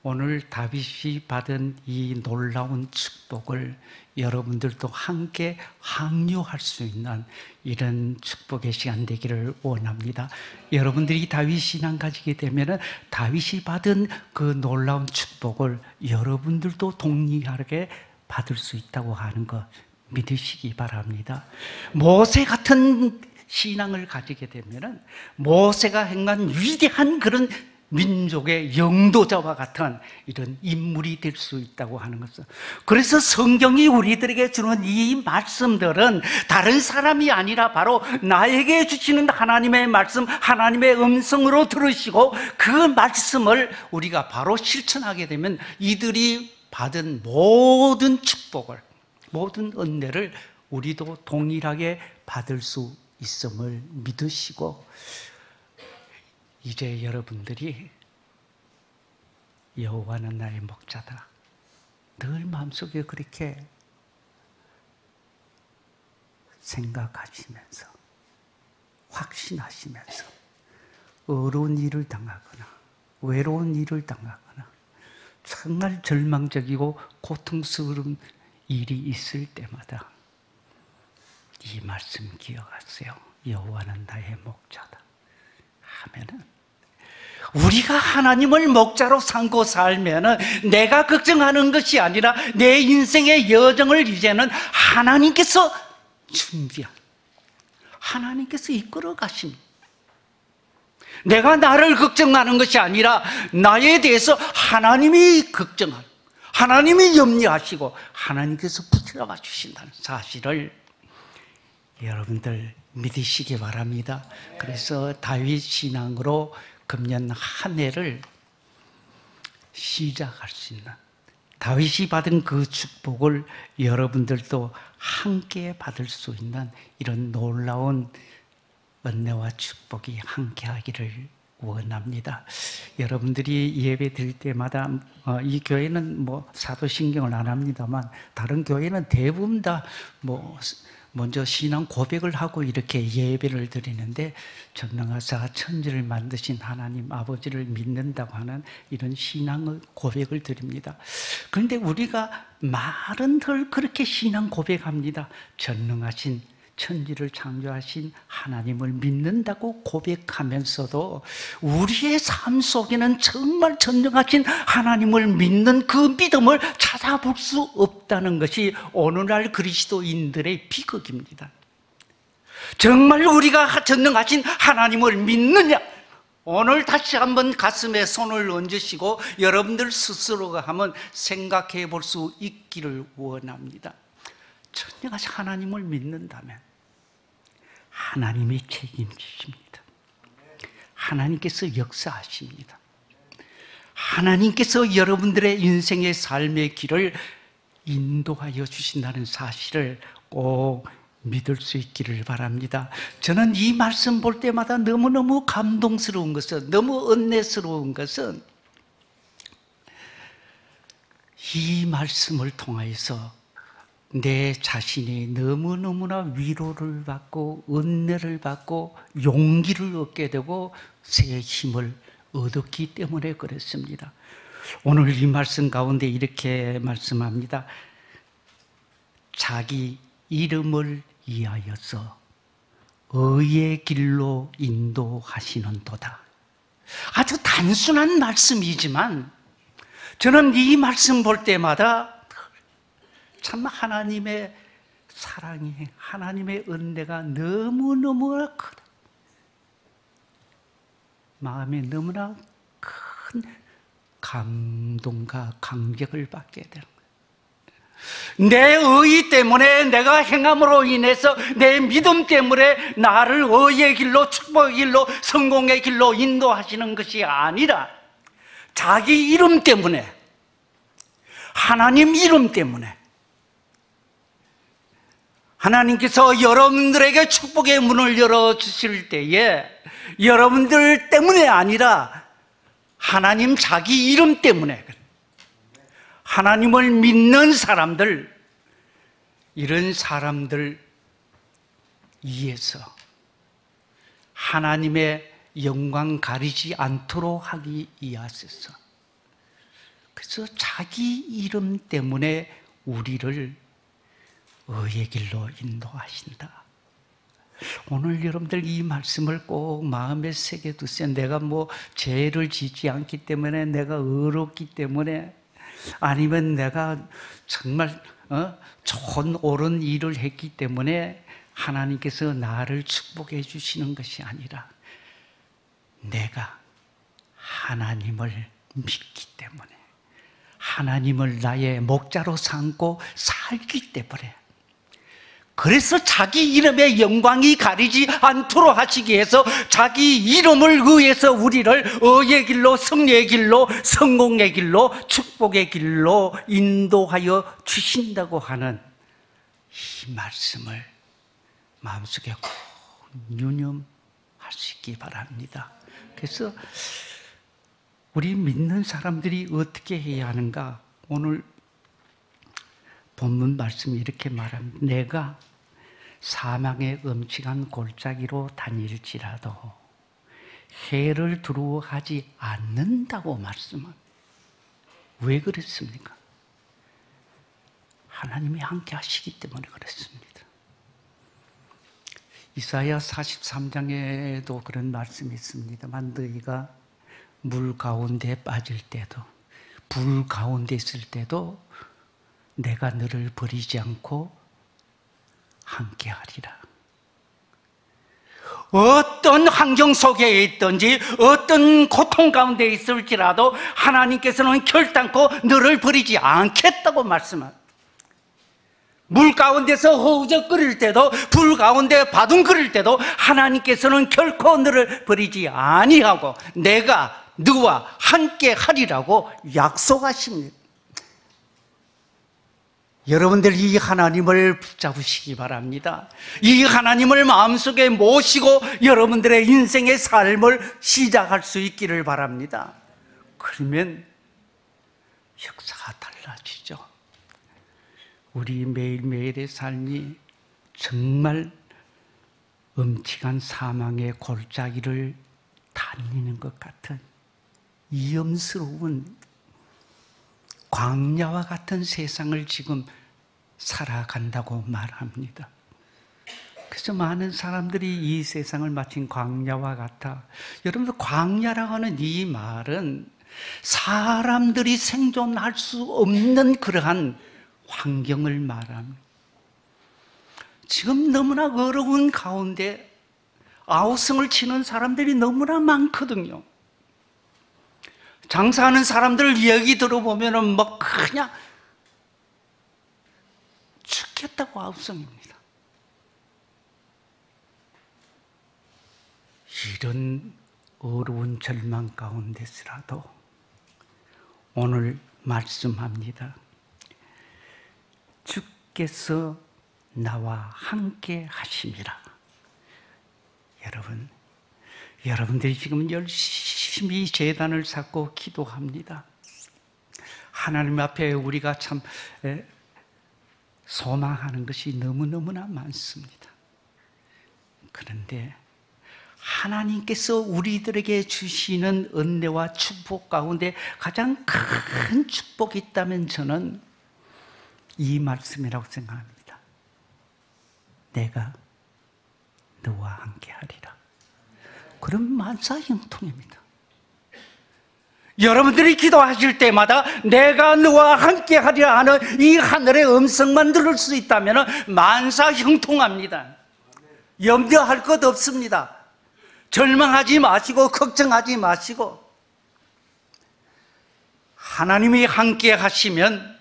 Speaker 4: 오늘 다윗이 받은 이 놀라운 축복을 여러분들도 함께 항유할 수 있는 이런 축복의 시간 되기를 원합니다. 여러분들이 다윗 신앙 가지게 되면 다윗이 받은 그 놀라운 축복을 여러분들도 동일하게 받을 수 있다고 하는 것 믿으시기 바랍니다. 모세 같은 신앙을 가지게 되면 모세가 행한 위대한 그런 민족의 영도자와 같은 이런 인물이 될 수 있다고 하는 것은, 그래서 성경이 우리들에게 주는 이 말씀들은 다른 사람이 아니라 바로 나에게 주시는 하나님의 말씀, 하나님의 음성으로 들으시고 그 말씀을 우리가 바로 실천하게 되면 이들이 받은 모든 축복을, 모든 은혜를 우리도 동일하게 받을 수 있음을 믿으시고, 이제 여러분들이 여호와는 나의 목자다, 늘 마음속에 그렇게 생각하시면서 확신하시면서 어려운 일을 당하거나 외로운 일을 당하거나 정말 절망적이고 고통스러운 일이 있을 때마다 이 말씀 기억하세요. 여호와는 나의 목자다 하면은, 우리가 하나님을 목자로 삼고 살면은 내가 걱정하는 것이 아니라 내 인생의 여정을 이제는 하나님께서 준비한, 하나님께서 이끌어 가십니다. 내가 나를 걱정하는 것이 아니라 나에 대해서 하나님이 걱정하는, 하나님이 염려하시고 하나님께서 붙들어가 주신다는 사실을 여러분들 믿으시기 바랍니다. 그래서 다윗 신앙으로 금년 한 해를 시작할 수 있는, 다윗이 받은 그 축복을 여러분들도 함께 받을 수 있는 이런 놀라운 은혜와 축복이 함께 하기를 원합니다. 여러분들이 예배 드릴 때마다 이 교회는 뭐 사도신경을 안 합니다만 다른 교회는 대부분 다 뭐 먼저 신앙 고백을 하고 이렇게 예배를 드리는데 전능하사 천지를 만드신 하나님 아버지를 믿는다고 하는 이런 신앙의 고백을 드립니다. 그런데 우리가 말은 늘 그렇게 신앙 고백합니다. 전능하신 천지를 창조하신 하나님을 믿는다고 고백하면서도 우리의 삶 속에는 정말 전능하신 하나님을 믿는 그 믿음을 찾아볼 수 없다는 것이 오늘날 그리스도인들의 비극입니다. 정말 우리가 전능하신 하나님을 믿느냐? 오늘 다시 한번 가슴에 손을 얹으시고 여러분들 스스로가 한번 생각해 볼 수 있기를 원합니다. 전능하신 하나님을 믿는다면 하나님이 책임지십니다. 하나님께서 역사하십니다. 하나님께서 여러분들의 인생의 삶의 길을 인도하여 주신다는 사실을 꼭 믿을 수 있기를 바랍니다. 저는 이 말씀 볼 때마다 너무너무 감동스러운 것은, 너무 은혜스러운 것은 이 말씀을 통하여서 내 자신이 너무너무나 위로를 받고 은혜를 받고 용기를 얻게 되고 새 힘을 얻었기 때문에 그렇습니다. 오늘 이 말씀 가운데 이렇게 말씀합니다. 자기 이름을 위하여서 의의 길로 인도하시는도다. 아주 단순한 말씀이지만 저는 이 말씀 볼 때마다 참 하나님의 사랑이, 하나님의 은혜가 너무너무 크다. 마음에 너무나 큰 감동과 감격을 받게 되는 거예요. 내 의의 때문에, 내가 행함으로 인해서, 내 믿음 때문에 나를 의의 길로, 축복의 길로, 성공의 길로 인도하시는 것이 아니라 자기 이름 때문에, 하나님 이름 때문에 하나님께서 여러분들에게 축복의 문을 열어주실 때에 여러분들 때문에 아니라 하나님 자기 이름 때문에 하나님을 믿는 사람들, 이런 사람들 위해서 하나님의 영광 가리지 않도록 하기 위하여서, 그래서 자기 이름 때문에 우리를 의의 길로 인도하신다. 오늘 여러분들 이 말씀을 꼭 마음에 새겨두세요. 내가 뭐 죄를 짓지 않기 때문에, 내가 의롭기 때문에, 아니면 내가 정말 좋은 옳은 일을 했기 때문에 하나님께서 나를 축복해 주시는 것이 아니라 내가 하나님을 믿기 때문에, 하나님을 나의 목자로 삼고 살기 때문에, 그래서 자기 이름의 영광이 가리지 않도록 하시기 위해서 자기 이름을 의해서 우리를 의의 길로, 승리의 길로, 성공의 길로, 축복의 길로 인도하여 주신다고 하는 이 말씀을 마음속에 꼭 유념하시기 바랍니다. 그래서 우리 믿는 사람들이 어떻게 해야 하는가? 오늘 본문 말씀이 이렇게 말합니다. 내가 사망의 엄직한 골짜기로 다닐지라도 해를 두려워하지 않는다고 말씀합니다. 왜 그랬습니까? 하나님이 함께 하시기 때문에 그렇습니다. 이사야 43장에도 그런 말씀이 있습니다만, 너희가 물 가운데 빠질 때도, 불 가운데 있을 때도 내가 너를 버리지 않고 함께하리라. 어떤 환경 속에 있든지 어떤 고통 가운데 있을지라도 하나님께서는 결단코 너를 버리지 않겠다고 말씀합니다. 물 가운데서 허우적거릴 때도, 불 가운데 바둥거릴 때도 하나님께서는 결코 너를 버리지 아니하고 내가 너와 함께 하리라고 약속하십니다. 여러분들 이 하나님을 붙잡으시기 바랍니다. 이 하나님을 마음속에 모시고 여러분들의 인생의 삶을 시작할 수 있기를 바랍니다. 그러면 역사가 달라지죠. 우리 매일매일의 삶이 정말 엄청난 사망의 골짜기를 달리는 것 같은 위험스러운 광야와 같은 세상을 지금 살아간다고 말합니다. 그래서 많은 사람들이 이 세상을 마치 광야와 같아. 여러분들, 광야라고 하는 이 말은 사람들이 생존할 수 없는 그러한 환경을 말합니다. 지금 너무나 어려운 가운데 아우성을 치는 사람들이 너무나 많거든요. 장사하는 사람들 이야기 들어보면은 막 그냥 죽겠다고 아우성입니다. 이런 어려운 절망 가운데서라도 오늘 말씀합니다. 주께서 나와 함께 하심이라. 여러분들이 지금 열심히 제단을 쌓고 기도합니다. 하나님 앞에 우리가 참 소망하는 것이 너무너무나 많습니다. 그런데 하나님께서 우리들에게 주시는 은혜와 축복 가운데 가장 큰 축복이 있다면 저는 이 말씀이라고 생각합니다. 내가 너와 함께 하리라. 그럼 만사형통입니다. 여러분들이 기도하실 때마다 내가 너와 함께 하리라 하는 이 하늘의 음성만 들을 수 있다면 만사형통합니다. 염려할 것 없습니다. 절망하지 마시고 걱정하지 마시고 하나님이 함께 하시면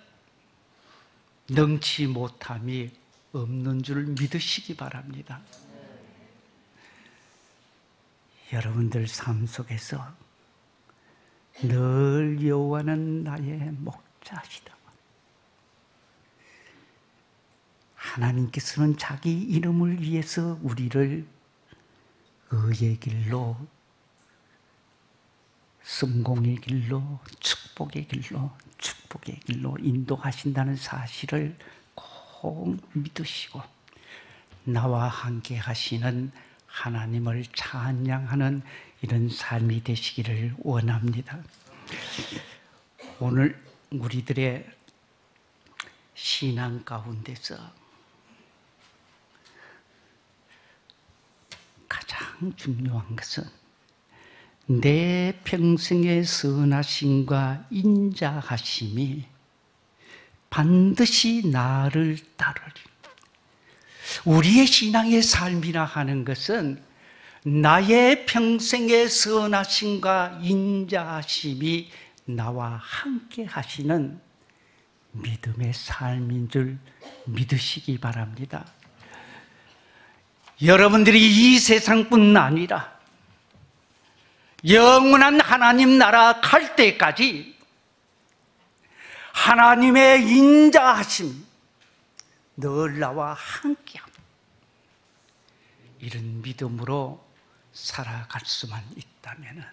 Speaker 4: 능치 못함이 없는 줄 믿으시기 바랍니다. 여러분들 삶 속에서 늘 여호와는 나의 목자시다. 하나님께서는 자기 이름을 위해서 우리를 의의 길로, 성공의 길로, 축복의 길로 인도하신다는 사실을 꼭 믿으시고 나와 함께 하시는 하나님을 찬양하는 이런 삶이 되시기를 원합니다. 오늘 우리들의 신앙 가운데서 가장 중요한 것은 내 평생의 선하심과 인자하심이 반드시 나를 따르리. 우리의 신앙의 삶이라 하는 것은 나의 평생의 선하심과 인자하심이 나와 함께 하시는 믿음의 삶인 줄 믿으시기 바랍니다. 여러분들이 이 세상뿐 아니라 영원한 하나님 나라 갈 때까지 하나님의 인자하심 늘 나와 함께합니다. 이런 믿음으로 살아갈 수만 있다면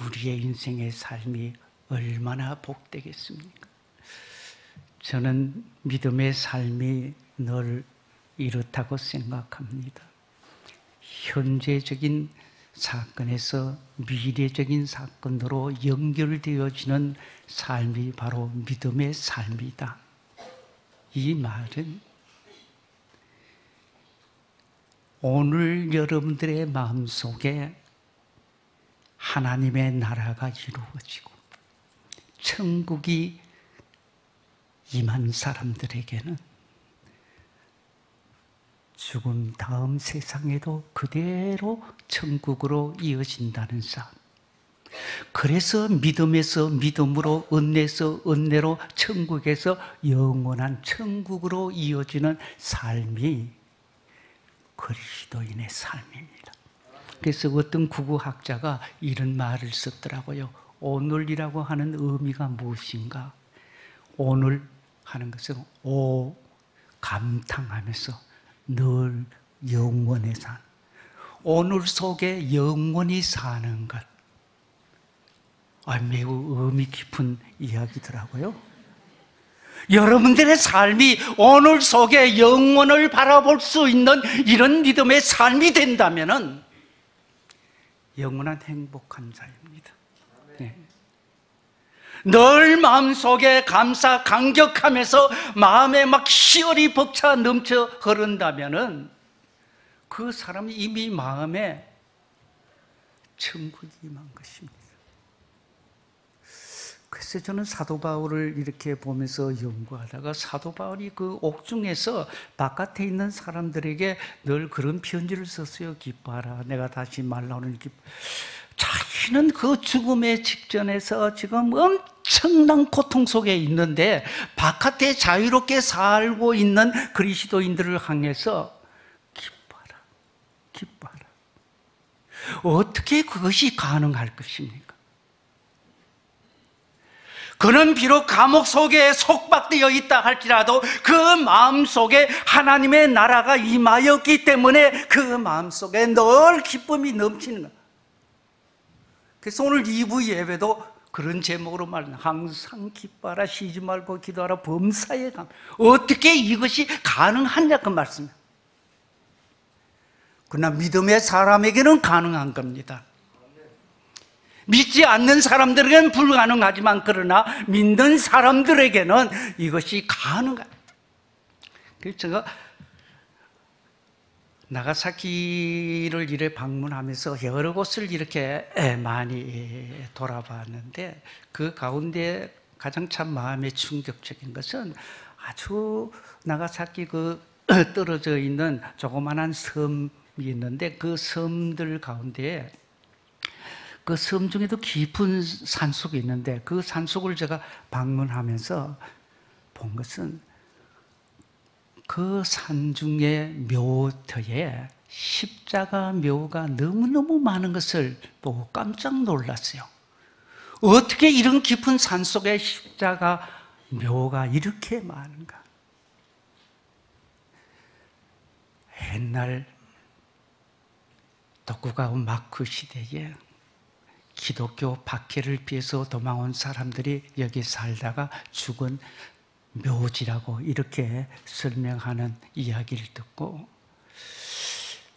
Speaker 4: 우리의 인생의 삶이 얼마나 복되겠습니까? 저는 믿음의 삶이 늘 이렇다고 생각합니다. 현재적인 사건에서 미래적인 사건으로 연결되어지는 삶이 바로 믿음의 삶이다. 이 말은 오늘 여러분들의 마음속에 하나님의 나라가 이루어지고 천국이 임한 사람들에게는 죽음 다음 세상에도 그대로 천국으로 이어진다는 삶. 그래서 믿음에서 믿음으로, 은혜에서 은혜로, 천국에서 영원한 천국으로 이어지는 삶이 그리스도인의 삶입니다. 그래서 어떤 구구학자가 이런 말을 썼더라고요. 오늘이라고 하는 의미가 무엇인가? 오늘 하는 것은 오 감탄하면서 늘 영원히 사는, 오늘 속에 영원히 사는 것. 매우 의미 깊은 이야기더라고요. 여러분들의 삶이 오늘 속에 영원을 바라볼 수 있는 이런 믿음의 삶이 된다면은 영원한 행복한 자입니다. 네. 늘 마음속에 감사, 감격하면서 마음에 막 희열이 벅차 넘쳐 흐른다면은 그 사람이 이미 마음에 천국이 임한 것입니다. 그래서 저는 사도 바울을 이렇게 보면서 연구하다가 사도 바울이 그 옥중에서 바깥에 있는 사람들에게 늘 그런 편지를 썼어요. 기뻐하라. 내가 다시 말나오는 기뻐. 자기는 그 죽음의 직전에서 지금 엄청난 고통 속에 있는데 바깥에 자유롭게 살고 있는 그리스도인들을 향해서 기뻐하라. 기뻐하라. 어떻게 그것이 가능할 것입니까? 그는 비록 감옥 속에 속박되어 있다 할지라도 그 마음 속에 하나님의 나라가 임하였기 때문에 그 마음 속에 늘 기쁨이 넘치는 거예요. 그래서 오늘 2부 예배도 그런 제목으로 말합니다. 항상 기뻐하라, 쉬지 말고 기도하라, 범사에 감. 어떻게 이것이 가능하냐 그 말씀이에요. 그러나 믿음의 사람에게는 가능한 겁니다. 믿지 않는 사람들에게는 불가능하지만 그러나 믿는 사람들에게는 이것이 가능한. 그래서 제가 나가사키를 이래 방문하면서 여러 곳을 이렇게 많이 돌아봤는데 그 가운데 가장 참 마음에 충격적인 것은 아주 나가사키 그 떨어져 있는 조그마한 섬이 있는데 그 섬들 가운데 그 섬 중에도 깊은 산속이 있는데 그 산속을 제가 방문하면서 본 것은 그 산중의 묘터에 십자가 묘가 너무너무 많은 것을 보고 깜짝 놀랐어요. 어떻게 이런 깊은 산속에 십자가 묘가 이렇게 많은가? 옛날 독구가온 마크 시대에 기독교 박해를 피해서 도망온 사람들이 여기 살다가 죽은 묘지라고 이렇게 설명하는 이야기를 듣고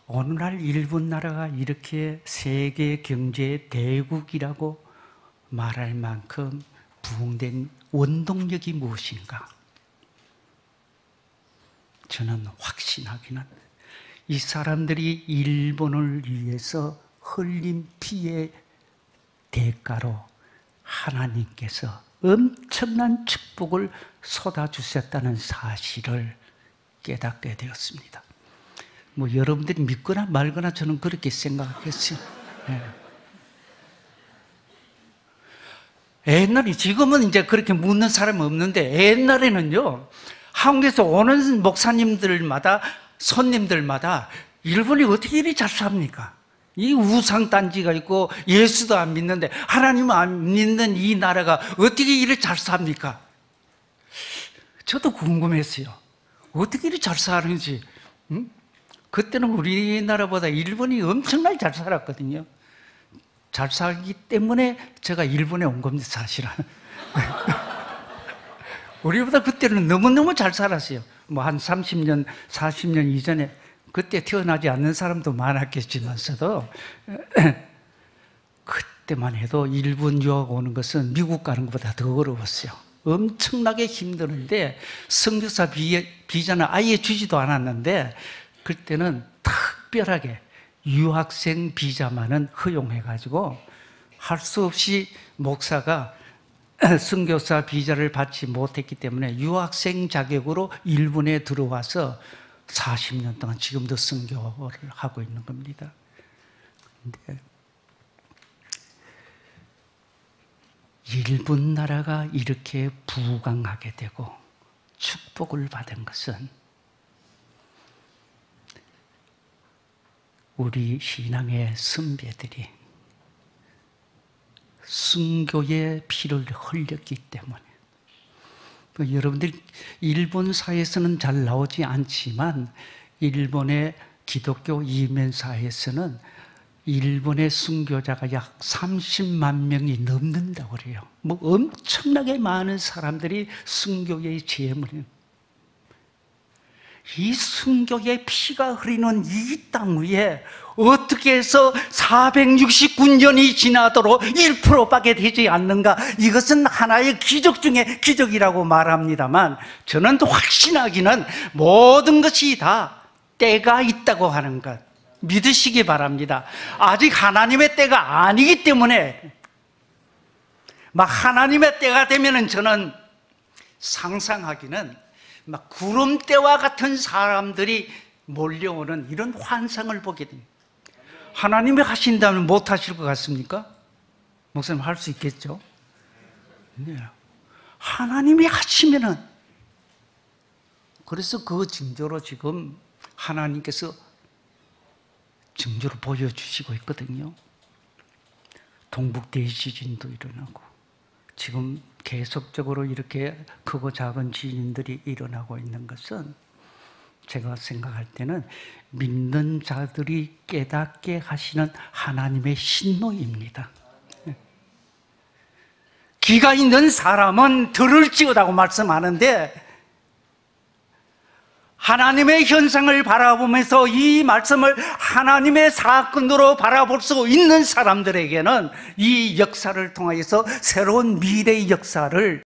Speaker 4: 오늘날 일본 나라가 이렇게 세계 경제의 대국이라고 말할 만큼 부흥된 원동력이 무엇인가? 저는 확신하기는 이 사람들이 일본을 위해서 흘린 피의 대가로 하나님께서 엄청난 축복을 쏟아주셨다는 사실을 깨닫게 되었습니다. 뭐 여러분들이 믿거나 말거나 저는 그렇게 생각했어요. 옛날에, 지금은 이제 그렇게 묻는 사람이 없는데 옛날에는요, 한국에서 오는 목사님들마다, 손님들마다 일본이 어떻게 이리 잘 삽니까? 이 우상단지가 있고 예수도 안 믿는데 하나님을 안 믿는 이 나라가 어떻게 이리 잘 삽니까? 저도 궁금했어요. 어떻게 이리 잘 사는지. 그때는 우리나라보다 일본이 엄청나게 잘 살았거든요. 잘 살기 때문에 제가 일본에 온 겁니다, 사실은. 우리보다 그때는 너무너무 잘 살았어요. 뭐 한 30년, 40년 이전에 그때 태어나지 않는 사람도 많았겠지만서도 그때만 해도 일본 유학 오는 것은 미국 가는 것보다 더 어려웠어요. 엄청나게 힘드는데 선교사 비자는 아예 주지도 않았는데 그때는 특별하게 유학생 비자만은 허용해가지고 할 수 없이 목사가 선교사 비자를 받지 못했기 때문에 유학생 자격으로 일본에 들어와서 40년 동안 지금도 선교를 하고 있는 겁니다. 근데 일본 나라가 이렇게 부강하게 되고 축복을 받은 것은 우리 신앙의 선배들이 순교의 피를 흘렸기 때문에 여러분들 일본 사회에서는 잘 나오지 않지만 일본의 기독교 이면사에서는 일본의 순교자가 약 30만 명이 넘는다고 그래요. 뭐 엄청나게 많은 사람들이 순교의 제물이에요. 이 순교의 피가 흐르는 이 땅 위에 어떻게 해서 469년이 지나도록 1%밖에 되지 않는가? 이것은 하나의 기적 중에 기적이라고 말합니다만 저는 확신하기는 모든 것이 다 때가 있다고 하는 것 믿으시기 바랍니다. 아직 하나님의 때가 아니기 때문에 막 하나님의 때가 되면은 저는 상상하기는 막 구름대와 같은 사람들이 몰려오는 이런 환상을 보게 됩니다. 하나님이 하신다면 못 하실 것 같습니까? 목사님 할 수 있겠죠? 네. 하나님이 하시면은 그래서 그 징조로 지금 하나님께서 징조를 보여주시고 있거든요. 동북 대지진도 일어나고 지금 계속적으로 이렇게 크고 작은 지진들이 일어나고 있는 것은 제가 생각할 때는 믿는 자들이 깨닫게 하시는 하나님의 신노입니다. 귀가 있는 사람은 들을지어다고 말씀하는데 하나님의 현상을 바라보면서 이 말씀을 하나님의 사건으로 바라볼 수 있는 사람들에게는 이 역사를 통하여서 새로운 미래의 역사를